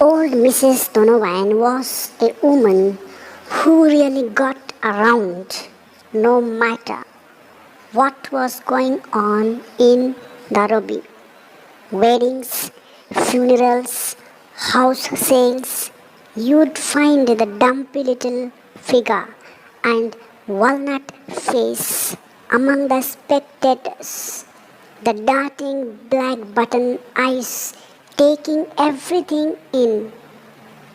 Old Mrs. Donovan was a woman who really got around no matter what was going on in Nairobi. Weddings, funerals, house sales, you'd find the dumpy little figure and walnut face among the spectators, the darting black button eyes taking everything in,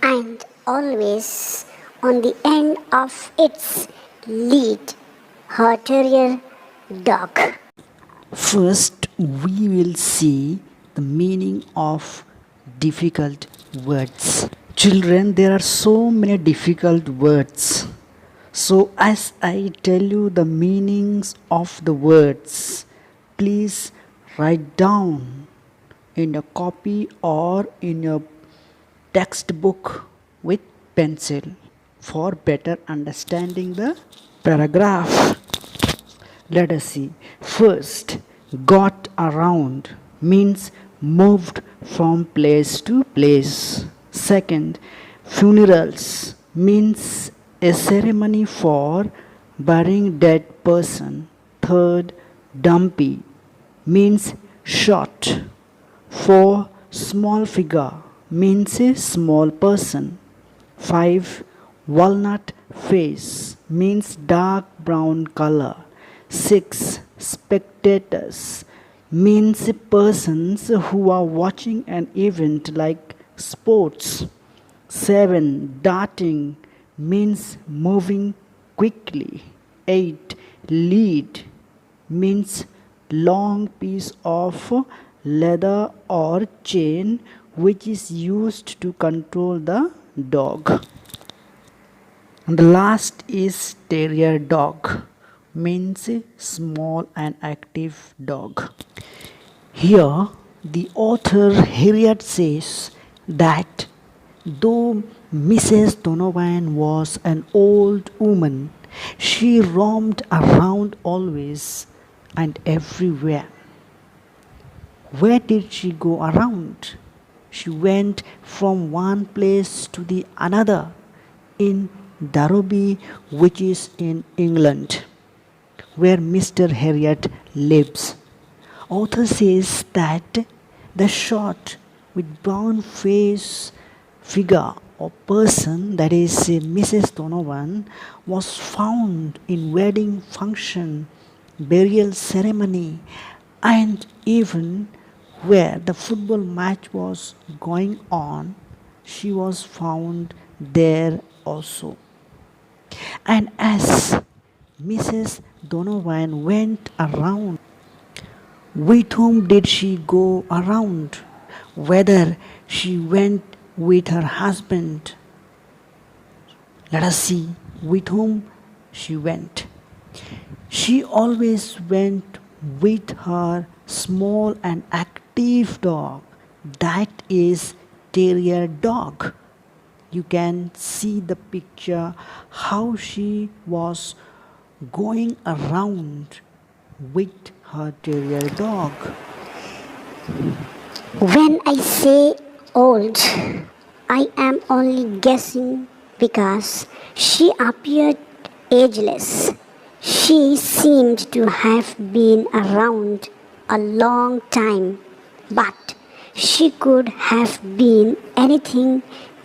and always on the end of its lead, her terrier dog. First, we will see the meaning of difficult words. Children, there are so many difficult words. So, as I tell you the meanings of the words, please write down in a copy or in your textbook with pencil for better understanding the paragraph. Let us see. First, got around means moved from place to place. Second, funerals means a ceremony for burying dead person. Third, dumpy means short. Four, small figure means a small person. 5, walnut face means dark brown color. 6, spectators means persons who are watching an event like sports. 7, darting means moving quickly. 8, lead means long piece of leather or chain which is used to control the dog. And the last is terrier dog, means a small and active dog. Here the author Harriet says that though Mrs. Donovan was an old woman, she roamed around always and everywhere. Where did she go around? She went from one place to the another in Nairobi, which is in England, where Mr. Harriet lives. Author says that the short with brown face figure or person, that is Mrs. Donovan, was found in wedding function, burial ceremony, and even where the football match was going on, she was found there also. And as Mrs. Donovan went around, with whom did she go around? Whether she went with her husband. Let us see with whom she went. She always went with her small and active dog, that is terrier dog. You can see the picture how she was going around with her terrier dog. When I say old, I am only guessing because she appeared ageless. She seemed to have been around a long time, but she could have been anything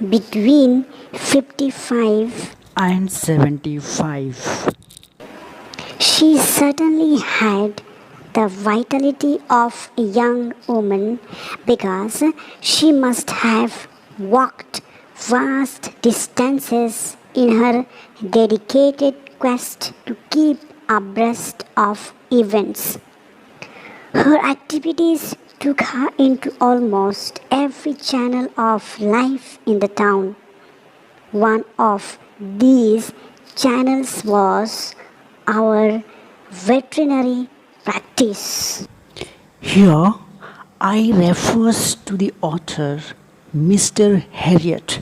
between 55 and 75. She certainly had the vitality of a young woman because she must have walked vast distances in her dedicated quest to keep abreast of events. Her activities took her into almost every channel of life in the town. One of these channels was our veterinary practice. Here I refers to the author Mr. Harriet.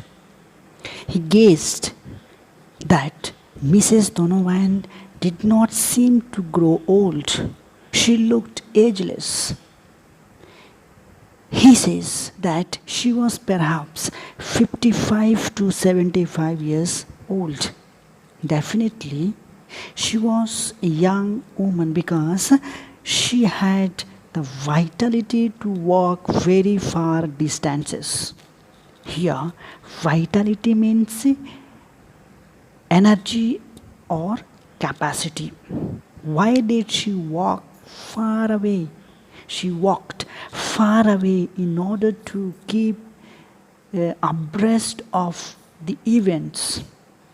He guessed that Mrs. Donovan did not seem to grow old. She looked ageless. He says that she was perhaps 55 to 75 years old. Definitely, she was a young woman because she had the vitality to walk very far distances. Here, vitality means energy or capacity. Why did she walk far away? She walked far away in order to keep abreast of the events.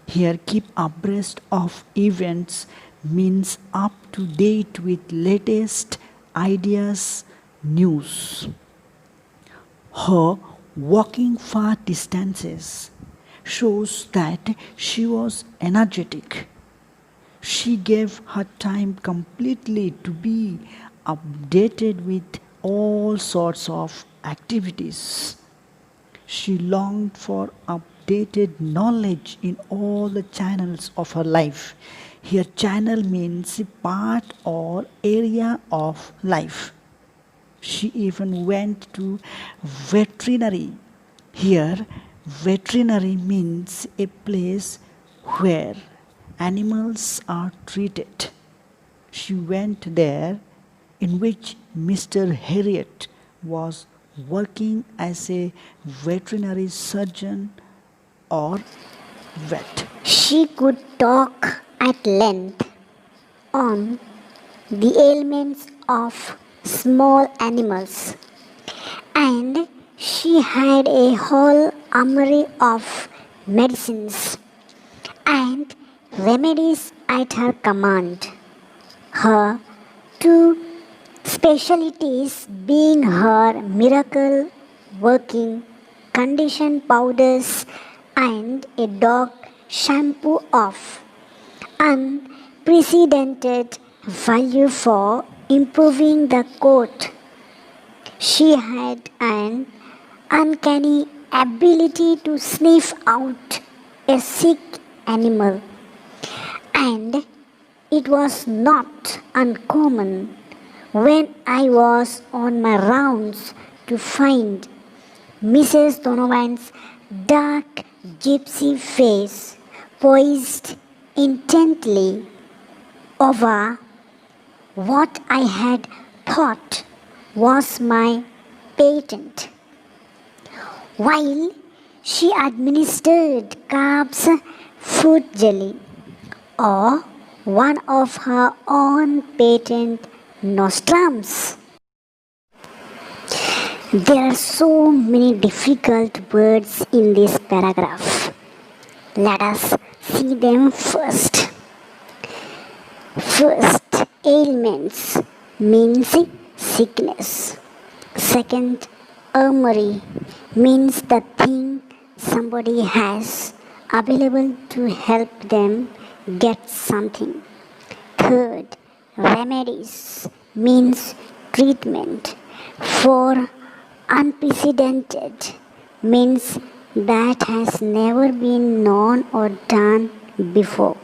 Here, keep abreast of events means up to date with latest ideas, news. Her walking far distances shows that she was energetic. She gave her time completely to be updated with all sorts of activities. She longed for updated knowledge in all the channels of her life. Here, channel means part or area of life. She even went to veterinary. Here, veterinary means a place where animals are treated. She went there, in which Mr. Harriet was working as a veterinary surgeon or vet. She could talk at length on the ailments of small animals, and she had a whole armory of medicines and remedies at her command. Her two specialties being her miracle working condition powders and a dog shampoo of unprecedented value for improving the coat. She had an uncanny ability to sniff out a sick animal, and it was not uncommon when I was on my rounds to find Mrs. Donovan's dark gypsy face poised intently over what I had thought was my patent, while she administered Cobb's fruit jelly or one of her own patent nostrums. There are so many difficult words in this paragraph. Let us see them first. First, ailments means sickness. Second, armory means the thing somebody has available to help them get something. Third, remedies means treatment. Four, unprecedented means that has never been known or done before.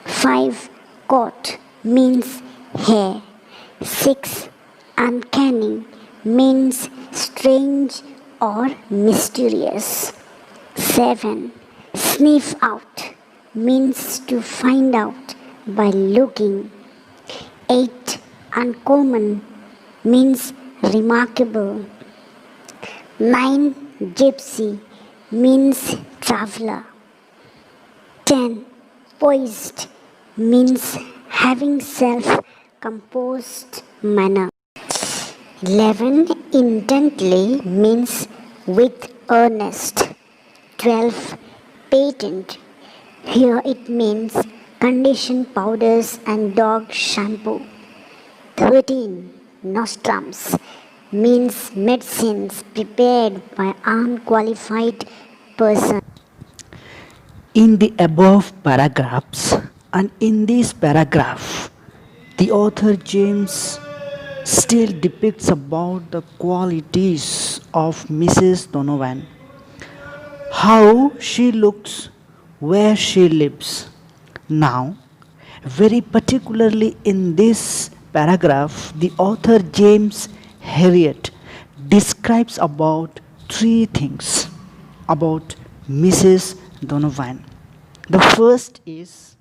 5. Coat means hair. 6. Uncanny means strange or mysterious. 7. Sniff out means to find out by looking. 8. Uncommon means remarkable. 9. Gypsy means traveler. 10. Poised means having self-composed manner. 11. Intently means with earnest. 12. Patent. Here it means condition powders and dog shampoo. 13. Nostrums means medicines prepared by unqualified person. In the above paragraphs and in this paragraph, the author James still depicts about the qualities of Mrs. Donovan, how she looks, where she lives. Now, very particularly in this paragraph, the author James Harriet describes about three things about Mrs. Donovan. The first is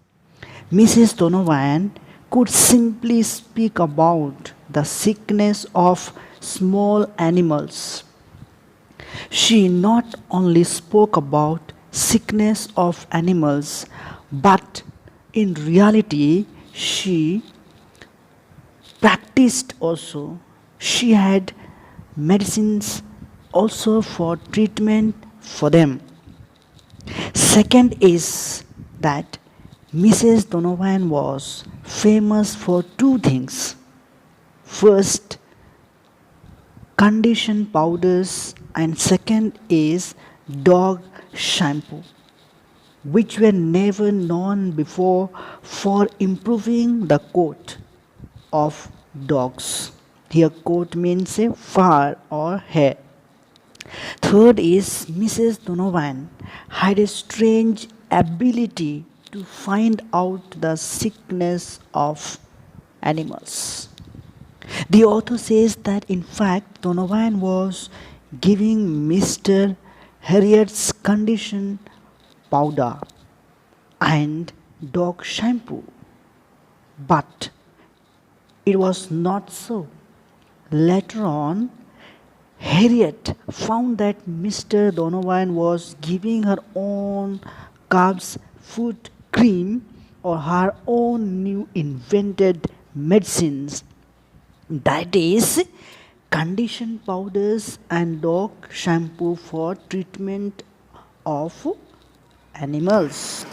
Mrs. Donovan could simply speak about the sickness of small animals. She not only spoke about sickness of animals, but in reality she practiced also. She had medicines also for treatment for them. Second is that Mrs. Donovan was famous for two things. First, condition powders, and second is dog shampoo, which were never known before for improving the coat of dogs. Here, coat means a fur or hair. Third is Mrs. Donovan had a strange ability to find out the sickness of animals. The author says that in fact Donovan was giving Mr. Harriet's condition powder and dog shampoo, but it was not so. Later on, Harriet found that Mr. Donovan was giving her own calves foot cream or her own new invented medicines, that is, condition powders and dog shampoo for treatment of animals.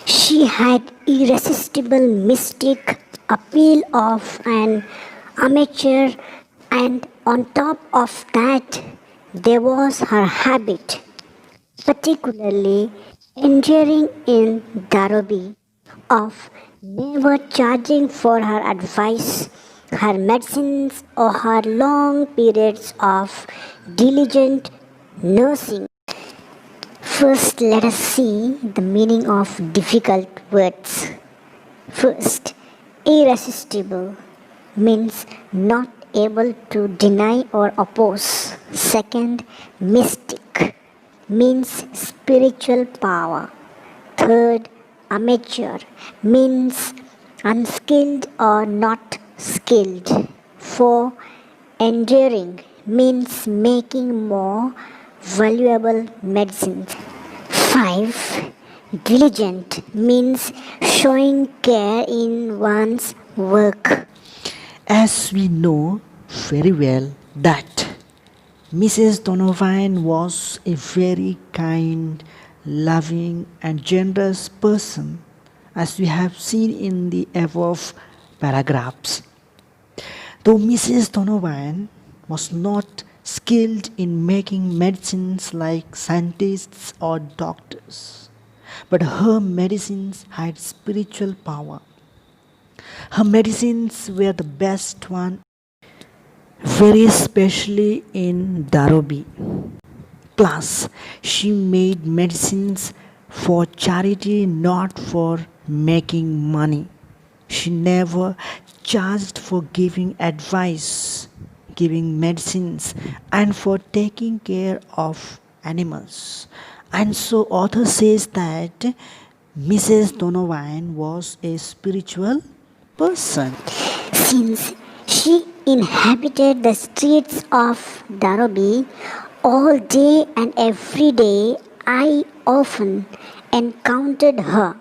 She had irresistible mystic appeal of an amateur, and on top of that there was her habit, particularly enduring in Darobi, of never charging for her advice, her medicines, or her long periods of diligent nursing. First, let us see the meaning of difficult words. First, irresistible means not able to deny or oppose. Second, mystic means spiritual power. Third, amateur means unskilled or not skilled. Four, enduring means making more valuable medicines. 5. Diligent means showing care in one's work. As we know very well that Mrs. Donovan was a very kind, loving, and generous person, as we have seen in the above paragraphs. Though Mrs. Donovan was not skilled in making medicines like scientists or doctors, but her medicines had spiritual power. Her medicines were the best one, very especially in Darobi class. She made medicines for charity, not for making money. She never charged for giving advice, giving medicines, and for taking care of animals. And so author says that Mrs. Donovan was a spiritual person. Since she inhabited the streets of Darobi all day and every day, I often encountered her,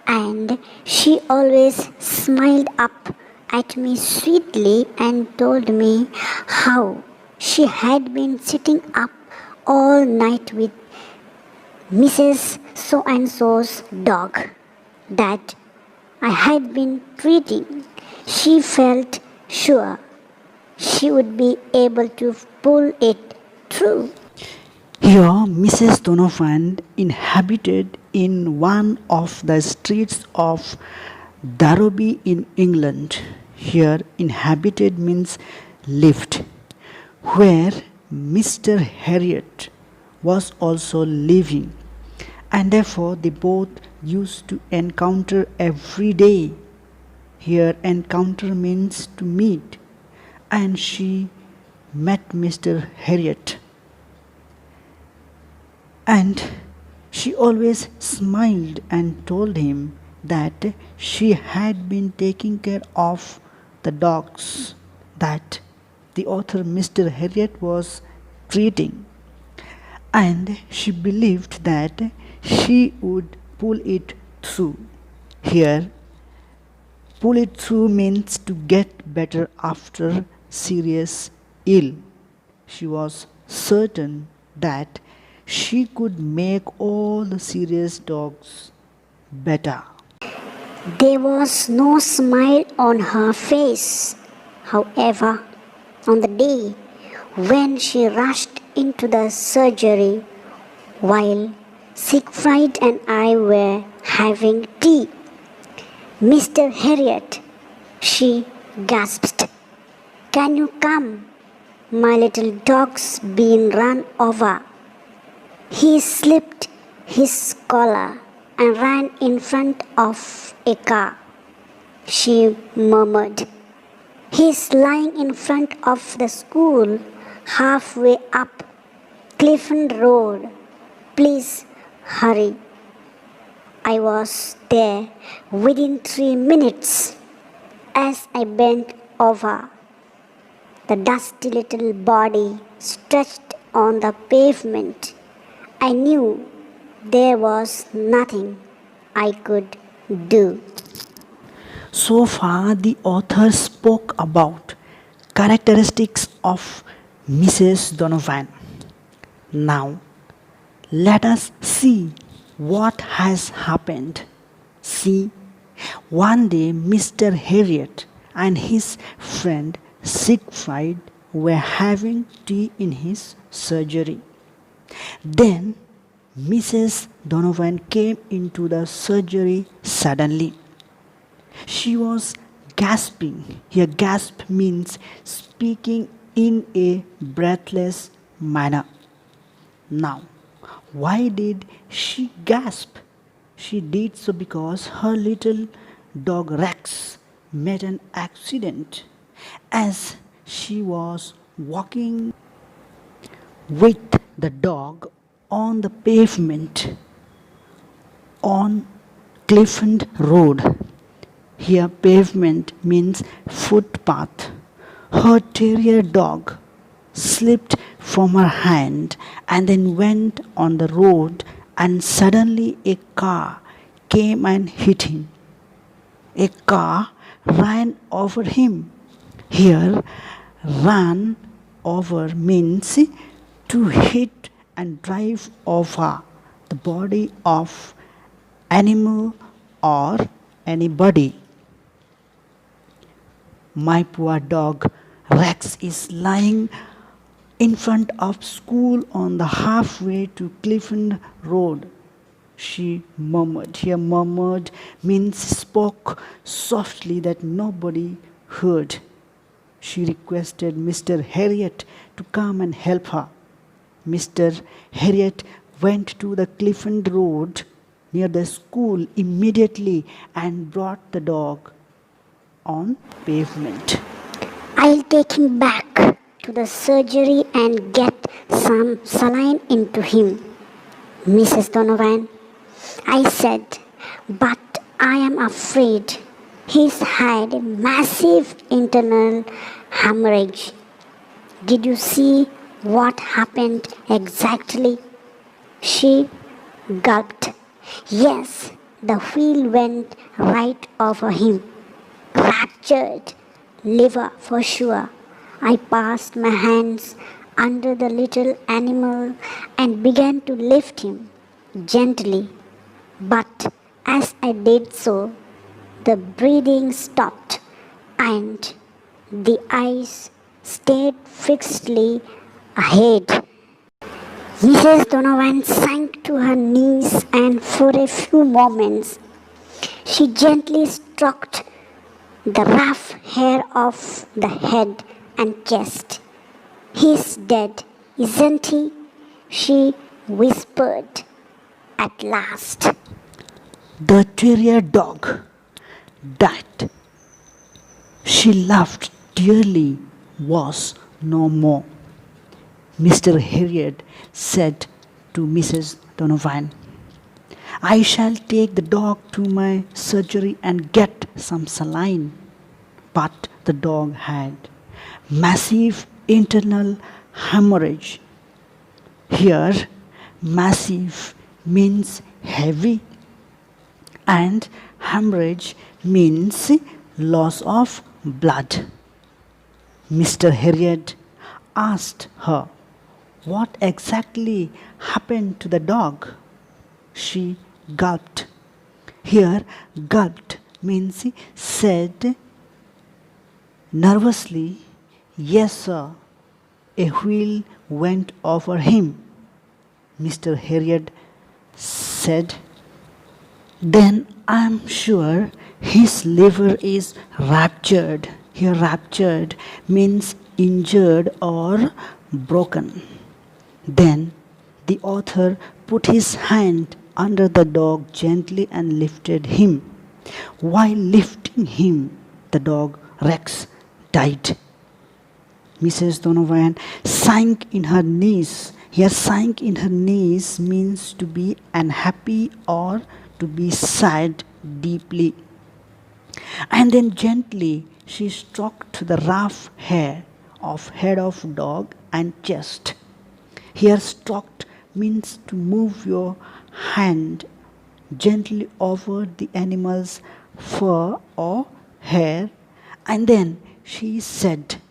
and she always smiled up at me sweetly and told me how she had been sitting up all night with Mrs. So and so's dog that I had been treating. She felt sure she would be able to pull it through. Here, Mrs. Donovan inhabited in one of the streets of Darobi in England. Here, inhabited means lived, where Mr. Harriet was also living, and therefore they both used to encounter every day. Here, encounter means to meet, and she met Mr. Harriet, and she always smiled and told him that she had been taking care of the dogs that the author Mr. Harriet was treating, and she believed that she would pull it through. Here, pull it through means to get better after serious ill. She was certain that she could make all the serious dogs better. There was no smile on her face, however, on the day when she rushed into the surgery while Siegfried and I were having tea. Mr. Harriet, she gasped, "Can you come? My little dog's been run over." He slipped his collar and ran in front of a car. She murmured, "He's lying in front of the school, halfway up Clifton Road. Please hurry." I was there within 3 minutes. As I bent over, the dusty little body stretched on the pavement. I knew there was nothing I could do. So far, the author spoke about characteristics of Mrs. Donovan. Now, let us see what has happened. See, one day Mr. Harriet and his friend Siegfried were having tea in his surgery. Then Mrs. Donovan came into the surgery suddenly. She was gasping. Here, gasp means speaking in a breathless manner. Now, why did she gasp? She did so because her little dog Rex met an accident as she was walking with the dog on the pavement on Clifton Road. Here, pavement means footpath. Her terrier dog slipped from her hand and then went on the road, and suddenly a car came and hit him. A car ran over him. Here, run over means to hit and drive over the body of animal or anybody. My poor dog Rex is lying in front of school on the halfway to Clifton Road, she murmured. Here, murmured means spoke softly that nobody heard. She requested Mr. Harriet to come and help her. Mr. Harriet went to the Clifton Road near the school immediately and brought the dog on pavement. "I'll take him back to the surgery and get some saline into him, Mrs. Donovan," I said, "but I am afraid he's had a massive internal hemorrhage." "Did you see what happened exactly?" She gulped. "Yes, the wheel went right over him. Fractured liver for sure." I passed my hands under the little animal and began to lift him gently. But as I did so, the breathing stopped and the eyes stared fixedly ahead. Mrs. Donovan sank to her knees, and for a few moments she gently stroked the rough hair off the head and chest. "He's dead, isn't he?" she whispered at last. The terrier dog that she loved dearly was no more, Mr. Harriet said to Mrs. Donovan. I shall take the dog to my surgery and get some saline. But the dog had massive internal hemorrhage. Here, massive means heavy, and hemorrhage means loss of blood. Mr. Harriet asked her what exactly happened to the dog. She gulped. Here, gulped means said nervously, yes, sir. A wheel went over him. Mr. Harriet said, then I'm sure his liver is ruptured. Here, ruptured means injured or broken. Then the author put his hand under the dog gently and lifted him. While lifting him, the dog Rex died. Mrs. Donovan sank in her knees. Here, sank in her knees means to be unhappy or to be sad deeply. And then gently she stroked the rough hair of head of dog and chest. Here, stroked means to move your hand gently over the animal's fur or hair. And then she said,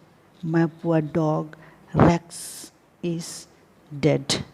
my poor dog Rex is dead.